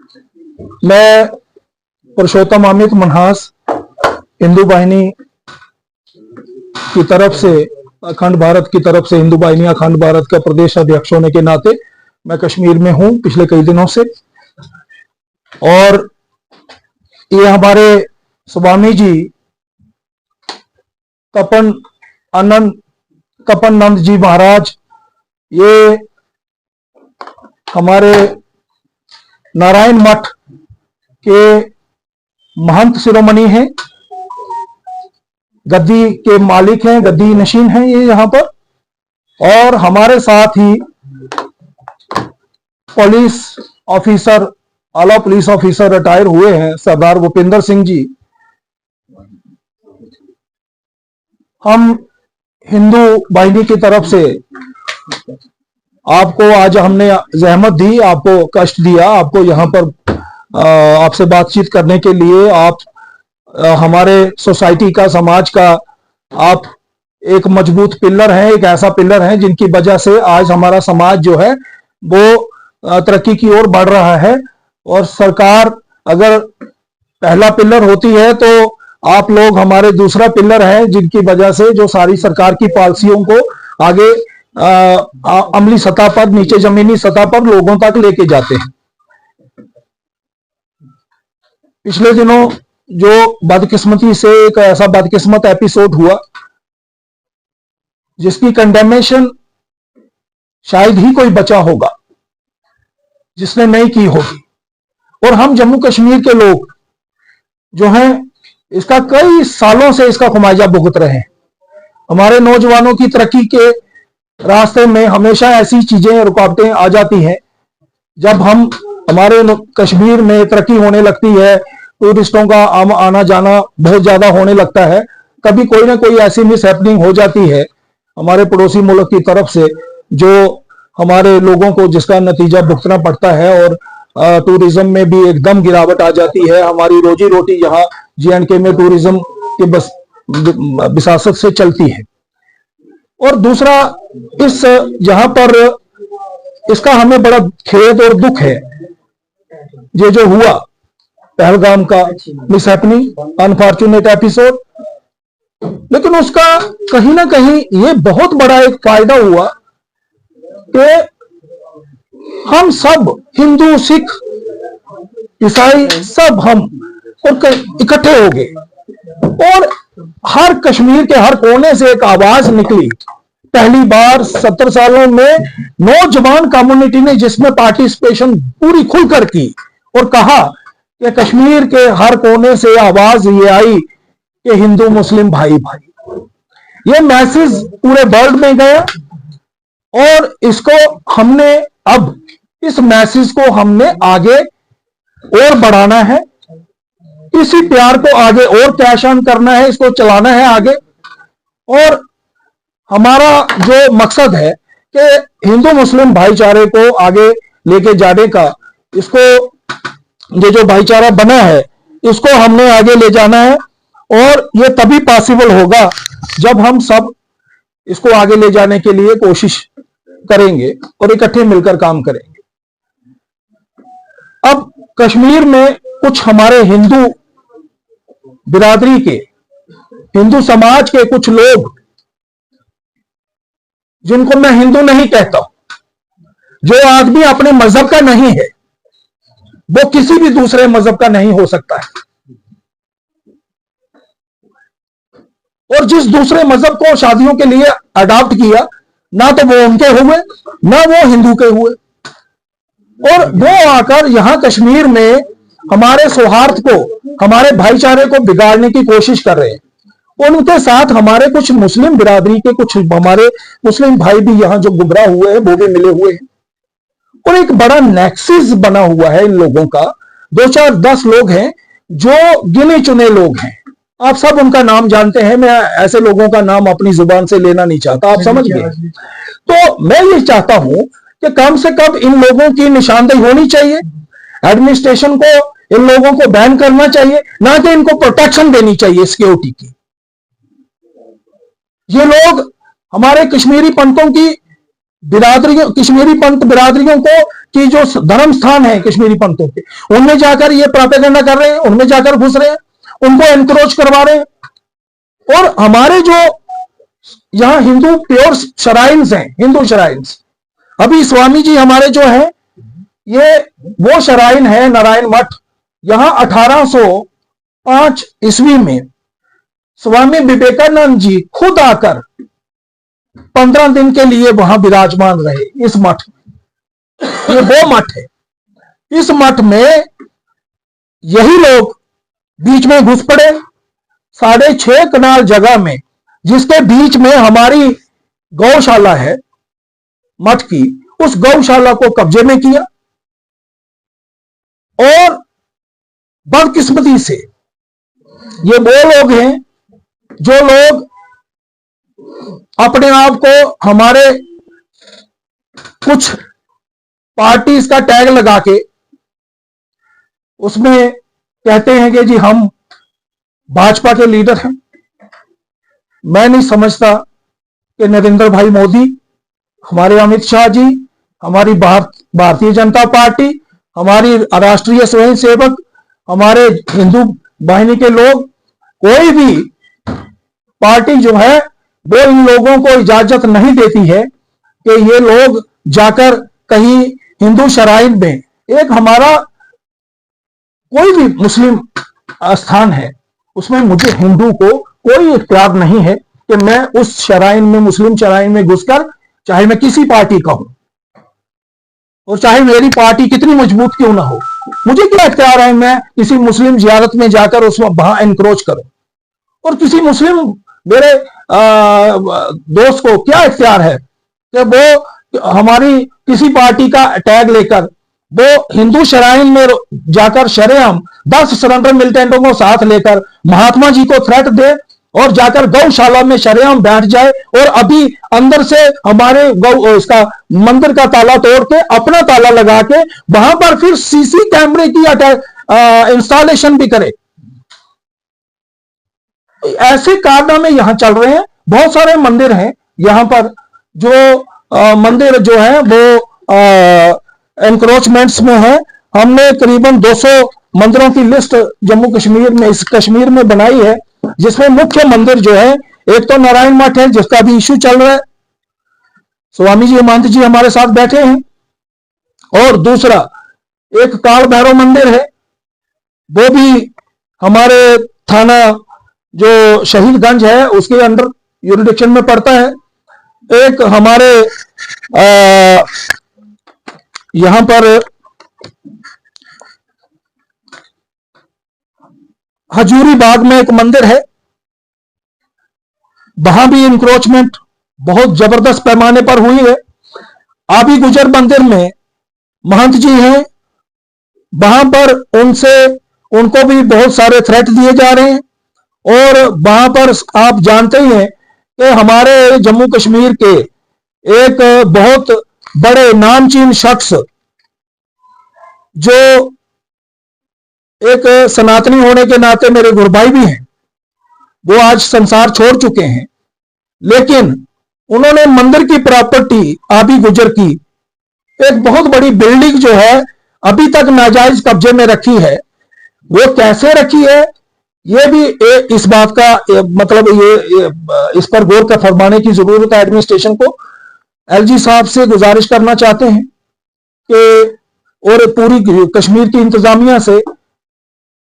मैं पुरुषोत्तम अमित मनहास हिंदू वाहिनी की तरफ से, अखंड भारत की तरफ से, हिंदू वाहिनी अखंड भारत का प्रदेश अध्यक्ष होने के नाते मैं कश्मीर में हूं पिछले कई दिनों से। और ये हमारे स्वामी जी तपन नंद जी महाराज, ये हमारे नारायण मठ के महंत शिरोमणि हैं, गद्दी के मालिक हैं, गद्दी नशीन हैं ये यहाँ पर। और हमारे साथ ही पुलिस ऑफिसर, आला पुलिस ऑफिसर रिटायर हुए हैं सरदार भूपिंदर सिंह जी। हम हिंदू वाहिनी की तरफ से आपको आज हमने जहमत दी, आपको कष्ट दिया, आपको यहाँ पर आपसे बातचीत करने के लिए। आप हमारे सोसाइटी का, समाज का आप एक मजबूत पिलर हैं, एक ऐसा पिलर है जिनकी वजह से आज हमारा समाज जो है वो तरक्की की ओर बढ़ रहा है। और सरकार अगर पहला पिलर होती है तो आप लोग हमारे दूसरा पिलर हैं, जिनकी वजह से जो सारी सरकार की पॉलिसियों को आगे अमली सतह पर, नीचे जमीनी सतह पर लोगों तक लेके जाते हैं। पिछले दिनों जो बदकिस्मती से एक ऐसा बदकिस्मत एपिसोड हुआ जिसकी कंडेमेशन शायद ही कोई बचा होगा जिसने नहीं की होगी। और हम जम्मू कश्मीर के लोग जो हैं इसका कई सालों से इसका खुमाजा भुगत रहे हैं। हमारे नौजवानों की तरक्की के रास्ते में हमेशा ऐसी चीजें, रुकावटें आ जाती हैं। जब हम हमारे कश्मीर में तरक्की होने लगती है, टूरिस्टों का आना जाना बहुत ज्यादा होने लगता है, कभी कोई ना कोई ऐसी मिस हैपनिंग हो जाती है हमारे पड़ोसी मुल्क की तरफ से जो हमारे लोगों को, जिसका नतीजा भुगतना पड़ता है। और टूरिज्म में भी एकदम गिरावट आ जाती है। हमारी रोजी रोटी यहाँ J&K में टूरिज्म के बस विसासत से चलती है। और दूसरा, इस यहाँ पर इसका हमें बड़ा खेद और दुख है, ये जो हुआ पहलगाम का मिस हैपनिंग, अनफॉर्चुनेट एपिसोड। लेकिन उसका कहीं ना कहीं ये बहुत बड़ा एक फायदा हुआ कि हम सब, हिंदू, सिख, ईसाई, सब हम इकट्ठे हो गए और हर कश्मीर के हर कोने से एक आवाज निकली। पहली बार 70 सालों में नौजवान कम्युनिटी ने जिसमें पार्टिसिपेशन पूरी खुलकर की और कहा कि कश्मीर के हर कोने से आवाज ये आई कि हिंदू मुस्लिम भाई भाई। ये मैसेज पूरे वर्ल्ड में गया और इसको हमने, अब इस मैसेज को हमने आगे और बढ़ाना है, इसी प्यार को आगे और कैश ऑन करना है, इसको चलाना है आगे। और हमारा जो मकसद है कि हिंदू मुस्लिम भाईचारे को आगे लेके जाने का, इसको ये जो भाईचारा बना है इसको हमने आगे ले जाना है। और ये तभी पॉसिबल होगा जब हम सब इसको आगे ले जाने के लिए कोशिश करेंगे और इकट्ठे मिलकर काम करेंगे। अब कश्मीर में कुछ हमारे हिंदू बिरादरी के, हिंदू समाज के कुछ लोग, जिनको मैं हिंदू नहीं कहता, जो आदमी अपने मजहब का नहीं है वो किसी भी दूसरे मजहब का नहीं हो सकता है। और जिस दूसरे मजहब को शादियों के लिए अडॉप्ट किया, ना तो वो उनके हुए ना वो हिंदू के हुए, और वो आकर यहां कश्मीर में हमारे सौहार्द को, हमारे भाईचारे को बिगाड़ने की कोशिश कर रहे हैं। उनके साथ हमारे कुछ मुस्लिम बिरादरी के कुछ हमारे मुस्लिम भाई भी यहां जो गुमराह हुए हैं वो भी मिले हुए हैं। और एक बड़ा नेक्सस बना हुआ है इन लोगों का। 2, 4, 10 लोग हैं जो गिने चुने लोग हैं, आप सब उनका नाम जानते हैं। मैं ऐसे लोगों का नाम अपनी जुबान से लेना नहीं चाहता, आप समझ गए। तो मैं ये चाहता हूं कि कम से कम इन लोगों की निशानदेही होनी चाहिए, एडमिनिस्ट्रेशन को इन लोगों को बैन करना चाहिए, ना कि इनको प्रोटेक्शन देनी चाहिए सिक्योरिटी की। ये लोग हमारे कश्मीरी पंडितों की बिरादरियों, कश्मीरी पंथ बिरादरियों को कि जो धर्म स्थान है कश्मीरी पंथों के, उनमें जाकर ये प्रोपेगेंडा कर रहे हैं, उनमें जाकर घुस रहे हैं, उनको एनक्रोच करवा रहे हैं। और हमारे जो यहां हिंदू प्योर श्राइन्स हैं, हिंदू श्राइन्स, अभी स्वामी जी हमारे जो है, ये वो श्राइन है नारायण मठ। यहां 1805 ईस्वी में स्वामी विवेकानंद जी खुद आकर 15 दिन के लिए वहां विराजमान रहे इस मठ में। ये वो मठ है। इस मठ में यही लोग बीच में घुस पड़े, 6.5 कनाल जगह में, जिसके बीच में हमारी गौशाला है मठ की, उस गौशाला को कब्जे में किया। और बदकिस्मती से ये वो लोग हैं जो लोग अपने आप को हमारे कुछ पार्टीज का टैग लगा के उसमें कहते हैं कि जी हम भाजपा के लीडर हैं। मैं नहीं समझता कि नरेंद्र भाई मोदी, हमारे अमित शाह जी, हमारी भारतीय जनता पार्टी, हमारी राष्ट्रीय स्वयं सेवक, हमारे हिंदू वाहिनी के लोग, कोई भी पार्टी जो है वो इन लोगों को इजाजत नहीं देती है कि ये लोग जाकर कहीं हिंदू शराइन में, एक हमारा कोई भी मुस्लिम स्थान है उसमें मुझे हिंदू को कोई इख्तियार नहीं है कि मैं उस शराइन में, मुस्लिम शराइन में घुसकर, चाहे मैं किसी पार्टी का हूं और चाहे मेरी पार्टी कितनी मजबूत क्यों ना हो, मुझे क्या इख्तियार है मैं किसी मुस्लिम जियारत में जाकर उसमें वहां एनक्रोच करूं। और किसी मुस्लिम मेरे दोस्त को क्या इख्तियार है कि वो हमारी किसी पार्टी का टैग लेकर वो हिंदू शराइन में जाकर शरेआम 10 सरेंडर मिलिटेंटों को साथ लेकर महात्मा जी को थ्रेट दे और जाकर गौशाला में शरेआम बैठ जाए और अभी अंदर से हमारे इसका मंदिर का ताला तोड़ के अपना ताला लगा के वहां पर फिर सीसी कैमरे की इंस्टॉलेशन भी करे। ऐसे कारनामे यहां चल रहे हैं। बहुत सारे मंदिर हैं यहां पर जो मंदिर जो है वो एनक्रोचमेंट्स में है। हमने करीबन 200 मंदिरों की लिस्ट जम्मू कश्मीर में, इस कश्मीर में बनाई है, जिसमें मुख्य मंदिर जो है, एक तो नारायण मठ है जिसका भी इश्यू चल रहा है, स्वामी जी महंत जी हमारे साथ बैठे हैं, और दूसरा एक काल भैरव मंदिर है, वो भी हमारे थाना जो शहीदगंज है उसके अंडर यूरिडिक्शन में पड़ता है। एक हमारे यहां पर हजूरी बाग में एक मंदिर है, वहां भी इंक्रोचमेंट बहुत जबरदस्त पैमाने पर हुई है। आबी गुजर मंदिर में महंत जी हैं, वहां पर उनको भी बहुत सारे थ्रेट दिए जा रहे हैं। और वहां पर आप जानते ही हैं कि हमारे जम्मू कश्मीर के एक बहुत बड़े नामचीन शख्स जो एक सनातनी होने के नाते मेरे गुरभाई भी हैं, वो आज संसार छोड़ चुके हैं, लेकिन उन्होंने मंदिर की प्रॉपर्टी आबी गुजर की एक बहुत बड़ी बिल्डिंग जो है अभी तक नाजायज कब्जे में रखी है। वो कैसे रखी है ये भी इस बात का मतलब ये इस पर गौर का फरमाने की जरूरत है। एडमिनिस्ट्रेशन को एलजी साहब से गुजारिश करना चाहते हैं कि और पूरी कश्मीर की इंतजामिया से,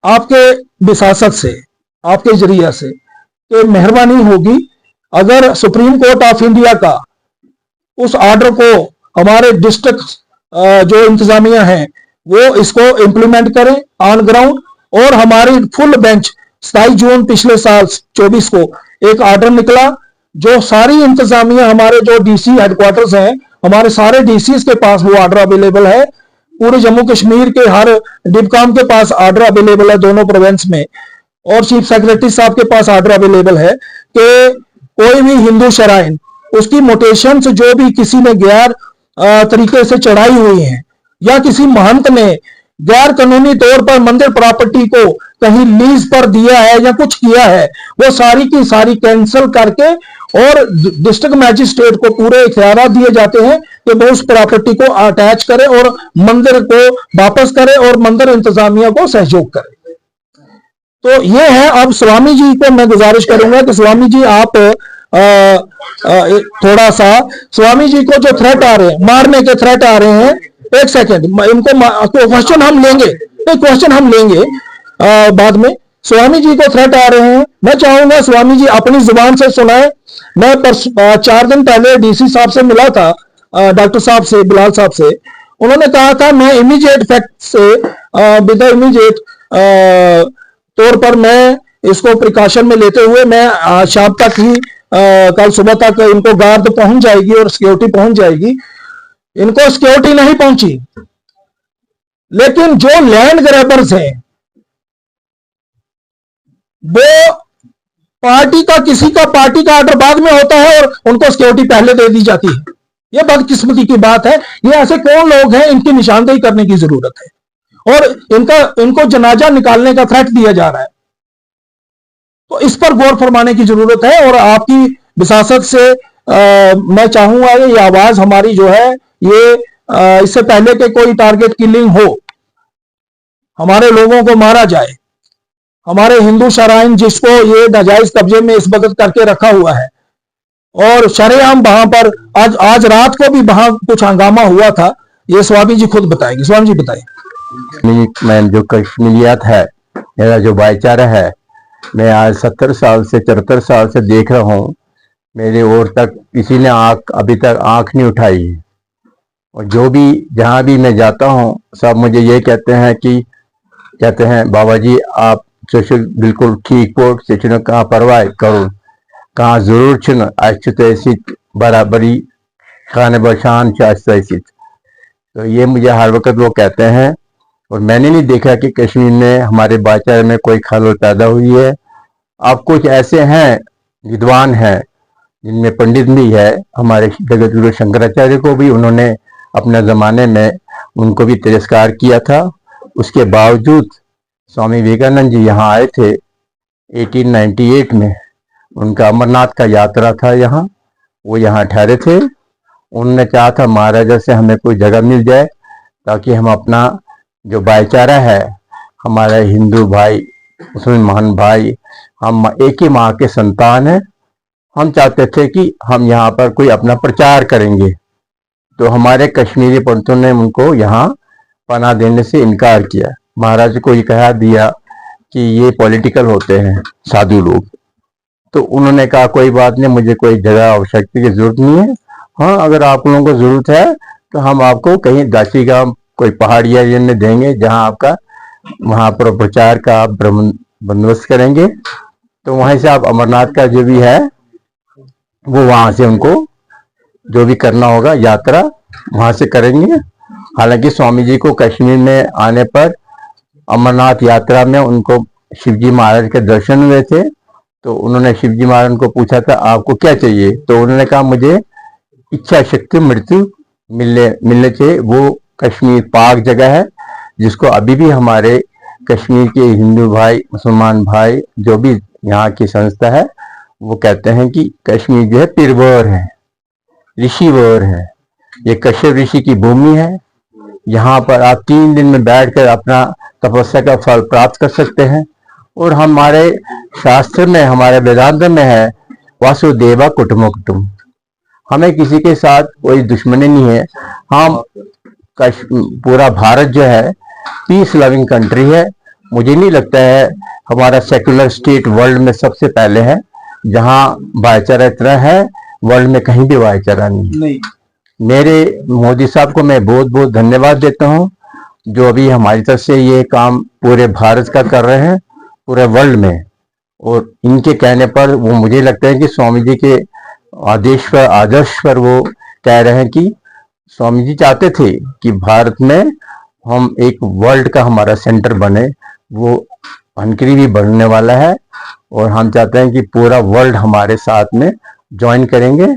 आपके विसासत से, आपके जरिया से कि मेहरबानी होगी अगर सुप्रीम कोर्ट ऑफ इंडिया का उस ऑर्डर को हमारे डिस्ट्रिक्ट जो इंतजामिया है वो इसको इंप्लीमेंट करें ऑन ग्राउंड। और हमारी फुल बेंच 27 जून पिछले साल 24 को एक ऑर्डर निकला, जो सारी इंतजामिया, हमारे जो डीसी हेडक्वार्टर्स हैं, हमारे सारे डीसीज के पास वो ऑर्डर अवेलेबल है, पूरे जम्मू कश्मीर के हर डिपकाम के पास ऑर्डर अवेलेबल है दोनों प्रोविंस में, और चीफ सेक्रेटरी साहब के पास ऑर्डर अवेलेबल है कि कोई भी हिंदू शराइन उसकी मोटेशंस जो भी किसी ने गैर तरीके से चढ़ाई हुई है या किसी महंत ने गैर कानूनी तौर पर मंदिर प्रॉपर्टी को कहीं लीज पर दिया है या कुछ किया है, वो सारी की सारी कैंसिल करके और डिस्ट्रिक्ट मैजिस्ट्रेट को पूरे इख्तियार दिए जाते हैं कि वो उस प्रॉपर्टी को अटैच करे और मंदिर को वापस करे और मंदिर इंतजामिया को सहयोग करे। तो ये है। अब स्वामी जी को मैं गुजारिश करूंगा कि स्वामी जी आप थोड़ा सा, स्वामी जी को जो थ्रेट आ रहे हैं, मारने के थ्रेट आ रहे हैं, एक सेकेंड, इनको क्वेश्चन हम लेंगे, क्वेश्चन हम लेंगे बाद में। स्वामी जी को थ्रेट आ रहे हैं, मैं चाहूंगा स्वामी जी अपनी जुबान से सुनाए। मैं 4 दिन पहले डीसी साहब से मिला था, डॉक्टर साहब से, बिलाल साहब से। उन्होंने कहा था मैं इमीडिएट फैक्ट से विद इमीडिएट तौर पर मैं इसको प्रिकॉशन में लेते हुए मैं शाम तक ही कल सुबह तक इनको गार्ड पहुंच जाएगी और सिक्योरिटी पहुंच जाएगी। इनको सिक्योरिटी नहीं पहुंची, लेकिन जो लैंड ग्रैबर्स हैं वो पार्टी का, किसी का पार्टी का ऑर्डर बाद में होता है और उनको सिक्योरिटी पहले दे दी जाती है। यह बदकिस्मती की बात है। ये ऐसे कौन लोग हैं, इनकी निशानदेही करने की जरूरत है। और इनको जनाजा निकालने का थ्रेट दिया जा रहा है, तो इस पर गौर फरमाने की जरूरत है। और आपकी विसासत से मैं चाहूंगा ये आवाज हमारी जो है ये इससे पहले कि कोई टारगेट किलिंग हो, हमारे लोगों को मारा जाए, हमारे हिंदू शराइन जिसको ये नाजायज कब्जे में इस वक्त करके रखा हुआ है, और शरेआम वहां पर आज रात को भी वहां कुछ हंगामा हुआ था, ये स्वामी जी खुद बताएंगे। स्वामी जी बताएं। मैं जो कश्मीरियत है, मेरा जो भाईचारा है, मैं आज 70 साल से 74 साल से देख रहा हूँ, मेरे ओर तक किसी ने अभी तक आंख नहीं उठाई। और जो भी जहाँ भी मैं जाता हूँ सब मुझे ये कहते हैं बाबा जी आप बिल्कुल ठीक पोट से कहाँ परवाह करो, कहाँ जरूर छन अच्छी बराबरी खाने बशान तो ये मुझे हर वक्त वो कहते हैं। और मैंने नहीं देखा कि कश्मीर में हमारे भाईचारे में कोई खलल पैदा हुई है। अब कुछ ऐसे हैं विद्वान हैं जिनमें पंडित भी है, हमारे जगत गुरु शंकराचार्य को भी उन्होंने अपने ज़माने में उनको भी तिरस्कार किया था। उसके बावजूद स्वामी विवेकानंद जी यहाँ आए थे 1898 में, उनका अमरनाथ का यात्रा था यहाँ, वो यहाँ ठहरे थे। उन्होंने चाहा था महाराजा से हमें कोई जगह मिल जाए ताकि हम अपना जो भाईचारा है, हमारा हिंदू भाई मुसलमान भाई, हम एक ही माँ के संतान हैं, हम चाहते थे कि हम यहाँ पर कोई अपना प्रचार करेंगे। तो हमारे कश्मीरी पंडितों ने उनको यहाँ पनाह देने से इनकार किया। महाराज को ये कहा दिया कि ये पॉलिटिकल होते हैं साधु लोग। तो उन्होंने कहा कोई बात नहीं, मुझे कोई जगह आवश्यकता की जरूरत नहीं है। हाँ, अगर आप लोगों को जरूरत है तो हम आपको कहीं दासी गांव कोई पहाड़ी एरिया में देंगे जहां आपका वहां पर प्रचार का आप बंदोबस्त करेंगे। तो वहीं से आप अमरनाथ का जो भी है वो वहां से उनको जो भी करना होगा यात्रा वहां से करेंगे। हालांकि स्वामी जी को कश्मीर में आने पर अमरनाथ यात्रा में उनको शिवजी महाराज के दर्शन हुए थे। तो उन्होंने शिवजी महाराज को पूछा था आपको क्या चाहिए, तो उन्होंने कहा मुझे इच्छा शक्ति मृत्यु मिलने चाहिए। वो कश्मीर पाक जगह है जिसको अभी भी हमारे कश्मीर के हिंदू भाई मुसलमान भाई जो भी यहाँ की संस्था है वो कहते हैं कि कश्मीर जो है पीरवर है, ऋषिवर है, ये कश्यप ऋषि की भूमि है। यहाँ पर आप 3 दिन में बैठकर अपना तपस्या का फल प्राप्त कर सकते हैं। और हमारे शास्त्र में, हमारे वेदांत में है वासुदेवा कुटुम्बकम, हमें किसी के साथ कोई दुश्मनी नहीं है। हम पूरा भारत जो है पीस लविंग कंट्री है। मुझे नहीं लगता है हमारा सेकुलर स्टेट वर्ल्ड में सबसे पहले है जहाँ भाईचारा इतना है, वर्ल्ड में कहीं भी भाईचारा नहीं। मेरे मोदी साहब को मैं बहुत बहुत धन्यवाद देता हूँ जो अभी हमारी तरफ से ये काम पूरे भारत का कर रहे हैं, पूरे वर्ल्ड में। और इनके कहने पर वो मुझे लगता है कि स्वामी जी के आदर्श पर वो कह रहे हैं कि स्वामी जी चाहते थे कि भारत में हम एक वर्ल्ड का हमारा सेंटर बने। वो हनकरी भी बनने वाला है और हम चाहते हैं कि पूरा वर्ल्ड हमारे साथ में ज्वाइन करेंगे।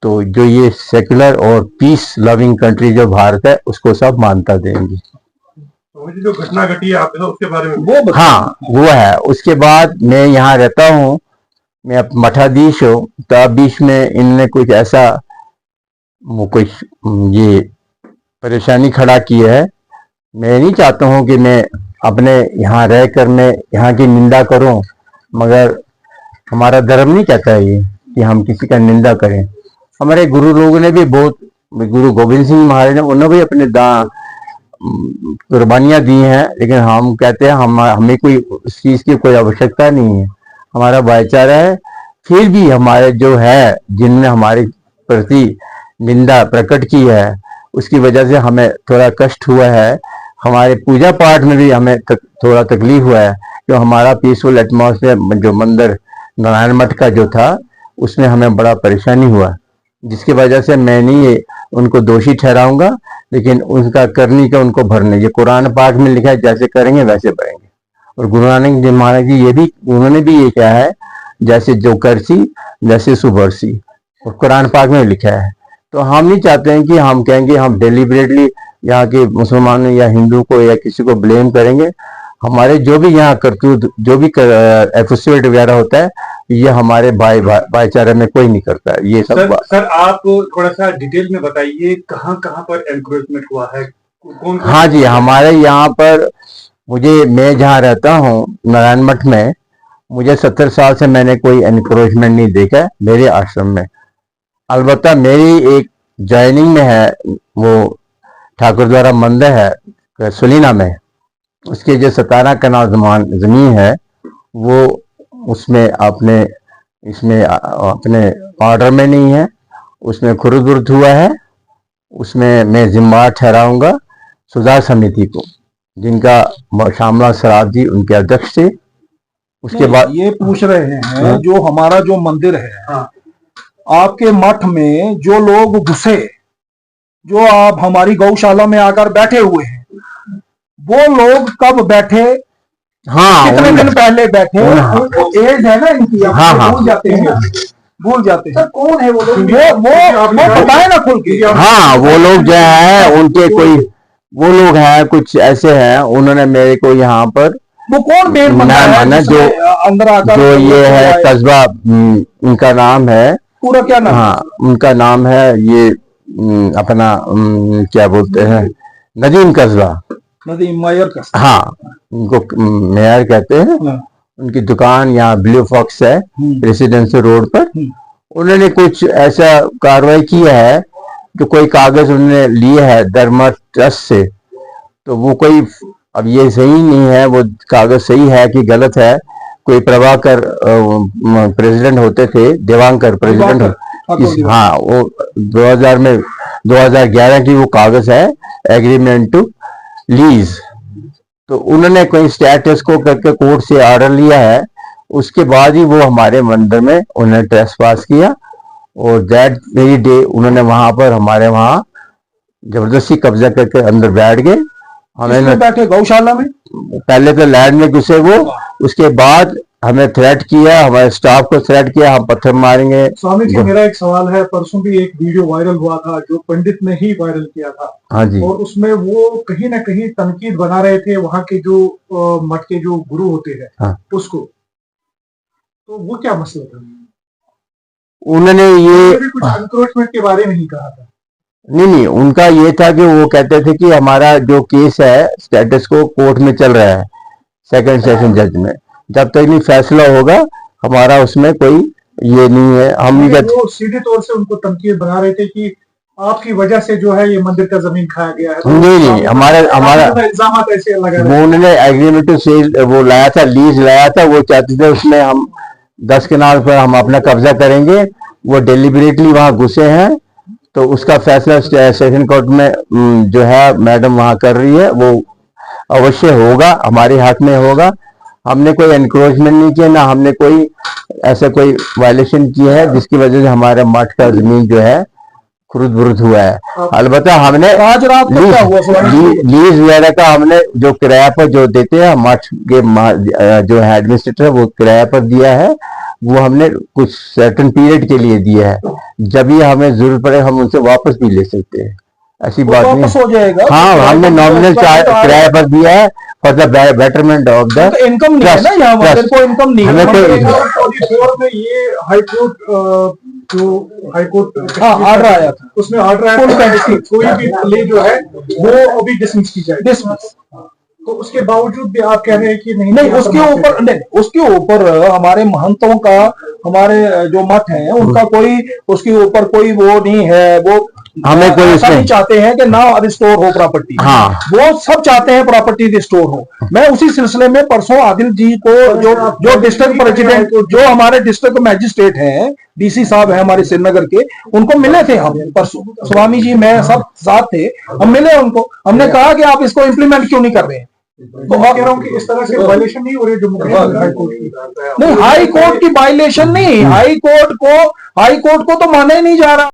तो जो ये सेकुलर और पीस लविंग कंट्री जो भारत है उसको सब मान्यता देंगे। मुझे जो घटना घटी है आपके साथ उसके बारे में वो बताइए। हाँ वो है। उसके बाद मैं यहाँ रहता हूँ, मैं अब मठाधीश हूँ, तो अब बीच में इनने कुछ ऐसा वो कुछ ये परेशानी खड़ा की है। मैं नहीं चाहता हूँ कि मैं अपने यहाँ रहकर मैं यहाँ की निंदा करूँ, मगर हमारा धर्म नहीं कहता है ये कि हम किसी का निंदा करें। हमारे गुरु लोगों ने भी बहुत, गुरु गोविंद सिंह महाराज ने, उन्होंने भी अपने कुर्बानियां दी हैं, लेकिन हम कहते हैं हमें कोई उस चीज की कोई आवश्यकता नहीं है, हमारा भाईचारा है। फिर भी हमारे जो है जिनने हमारे प्रति निंदा प्रकट की है, उसकी वजह से हमें थोड़ा कष्ट हुआ है। हमारे पूजा पाठ में भी हमें थोड़ा तकलीफ हुआ है, जो हमारा पीसफुल एटमॉस्फेयर जो मंदिर नारायण मठ का जो था, उसमें हमें बड़ा परेशानी हुआ, जिसकी वजह से मैं नहीं उनको दोषी ठहराऊंगा, लेकिन उनका करनी का उनको भरने। ये कुरान पाक में लिखा है, जैसे करेंगे वैसे भरेंगे। और गुरु नानक देव महाराज जी ये भी, उन्होंने भी ये कहा है, जैसे जो करसी वैसे सुबरसी, और कुरान पाक में लिखा है। तो हम नहीं चाहते हैं कि हम कहेंगे हम डेलिबरेटली यहाँ के मुसलमान या हिंदू को या किसी को ब्लेम करेंगे। हमारे जो भी यहाँ करतूत, जो भी एपिसोड वगैरह होता है, ये हमारे भाईचारे में कोई नहीं करता है ये सब। सर आप थोड़ा सा डिटेल में बताइए कहाँ कहाँ पर एनक्रोचमेंट हुआ है, कौन। हाँ जी, हमारे यहाँ पर मैं जहाँ रहता हूँ नारायण मठ में, मुझे 70 साल से मैंने कोई एनक्रोचमेंट नहीं देखा है मेरे आश्रम में। अलबत्ता मेरी एक ज्वाइनिंग में है, वो ठाकुर द्वारा मंदिर है सुलीना में, उसके जो 17 कनाल जमीन है, वो उसमें इसमें अपने ऑर्डर में नहीं है, उसमें खुरुद बुरुद हुआ है। उसमें मैं जिम्मेदार ठहराऊंगा सुधार समिति को, जिनका शामला सराफ जी उनके अध्यक्ष थे। उसके बाद ये पूछ रहे हैं जो हमारा जो मंदिर है, आपके मठ में जो लोग घुसे, जो आप हमारी गौशाला में आकर बैठे हुए हैं, वो लोग कब बैठे, हाँ कितने दिन पहले बैठे, एज है ना इनकी, हाँ भूल जाते हैं कौन है वो लोग, वो बताए ना खुल के। हाँ वो लोग जो है उनके कोई वो लोग हैं, कुछ ऐसे हैं, उन्होंने मेरे को यहाँ पर वो कौन मेन बंदा है जो अंदर आकर, जो ये है कस्बा, उनका नाम है, पूरा क्या नाम? हाँ उनका नाम है ये अपना क्या बोलते हैं, नदीम कस्बा, नदीम मेयर कस्बा, हाँ उनको मेयर कहते हैं। उनकी दुकान यहाँ ब्लू फॉक्स है रेसिडेंशियल रोड पर। उन्होंने कुछ ऐसा कार्रवाई किया है, जो कोई कागज उन्होंने लिए है धर्म ट्रस्ट से, तो वो कोई, अब ये सही नहीं है वो कागज सही है कि गलत है। कोई प्रभाकर प्रेसिडेंट होते थे, देवांकर प्रेसिडेंट, हाँ वो 2011 की वो कागज है, एग्रीमेंट टू लीज। तो उन्होंने कोई स्टेटस को करके कोर्ट से ऑर्डर लिया है, उसके बाद ही वो हमारे मंदिर में उन्होंने ट्रेसपास किया, और दैट वेरी डे उन्होंने वहां पर हमारे वहां जबरदस्ती कब्जा करके अंदर बैठ गए। हमें बैठे गौशाला में, पहले तो लैंड में घुसे वो, उसके बाद हमें थ्रेट किया, हमारे स्टाफ को थ्रेट किया, हम पत्थर मारेंगे। स्वामी जी मेरा एक सवाल है, परसों भी एक वीडियो वायरल हुआ था जो पंडित ने ही वायरल किया था, हाँ जी, और उसमें वो कहीं ना कहीं तनकीद बना रहे थे वहां के जो मठ के जो गुरु होते हैं, हाँ। उसको, तो वो क्या मसला था? उन्होंने ये कुछ एनक्रोचमेंट के बारे में ही कहा था। नहीं, उनका ये था कि वो कहते थे कि हमारा जो केस है स्टेटस को कोर्ट में चल रहा है, सेकंड सेशन जज में, जब तक नहीं फैसला होगा हमारा उसमें कोई ये नहीं है। हम वो सीधे तौर से उनको तनकीद बना रहे थे कि आपकी वजह से जो है ये मंदिर का जमीन खाया गया है। नहीं, हमारा इल्जाम ऐसे लगा वो उन्होंने एग्रीमेंट टू सेल वो लाया था, लीज लाया था, वो चाहते थे उसमें हम 10 कनाल पर हम अपना कब्जा करेंगे। वो डेलिबरेटली वहां घुसे हैं, तो उसका फैसला सेशन कोर्ट में जो है मैडम वहां कर रही है, वो अवश्य होगा, हमारे हाथ में होगा। हमने कोई एनक्रोचमेंट नहीं किया, ना हमने कोई ऐसा कोई वायलेशन किया है जिसकी वजह से हमारे मठ का जमीन जो है खुरुद बुरुद हुआ है। अलबत्ता हमने आज रात को क्या हुआ, लीज वगैरह का हमने जो किराया पर जो देते हैं, मठ के जो है एडमिनिस्ट्रेटर वो किराया पर दिया है, वो हमने कुछ सर्टेन पीरियड के लिए दिया है, जब भी हमें जरूरत पड़े हम उनसे वापस भी ले सकते हैं। ऐसी वो बात नहीं वापस हो जाएगा। हाँ, हमने नॉमिनल किराए पर दिया है for the betterment of the तो इनकम नहीं है ना, यहाँ मंदिर को इनकम नहीं हमें है। तो 44 में ये हाईकोर्ट जो हाईकोर्ट हाँ, ऑर्डर आया था, उसमें ऑर्डर आया Full था bench कि कोई भी प्ले जो है वो अभी डिसमिस की जाए। डिसमिस। तो उसके बावजूद भी आप कह रहे हैं कि नहीं नहीं, उसके ऊपर नहीं, उसके ऊपर हमारे महंतों का, हमारे जो मठ हैं उनका कोई उसके ऊपर कोई वो नहीं है। वो हमें कोई ऐसा नहीं इसमें चाहते हैं कि ना रिस्टोर हो प्रॉपर्टी। हाँ। वो सब चाहते हैं प्रॉपर्टी रिस्टोर हो। मैं उसी सिलसिले में परसों आदिल जी को, जो डिस्ट्रिक्ट प्रेसिडेंट, जो हमारे डिस्ट्रिक्ट मैजिस्ट्रेट हैं, डीसी साहब हैं हमारे श्रीनगर के, उनको मिले थे हम परसों। स्वामी जी, मैं सब साथ थे, हम मिले उनको। हमने कहा कि आप इसको इम्प्लीमेंट क्यों नहीं कर रहे हैं। तो मैं कह रहा हूँ कि इस तरह से वायलेशन नहीं हो रही जम्मू कश्मीर हाईकोर्ट की। नहीं, हाई कोर्ट की वायलेशन नहीं, हाई कोर्ट को तो माना ही नहीं जा रहा।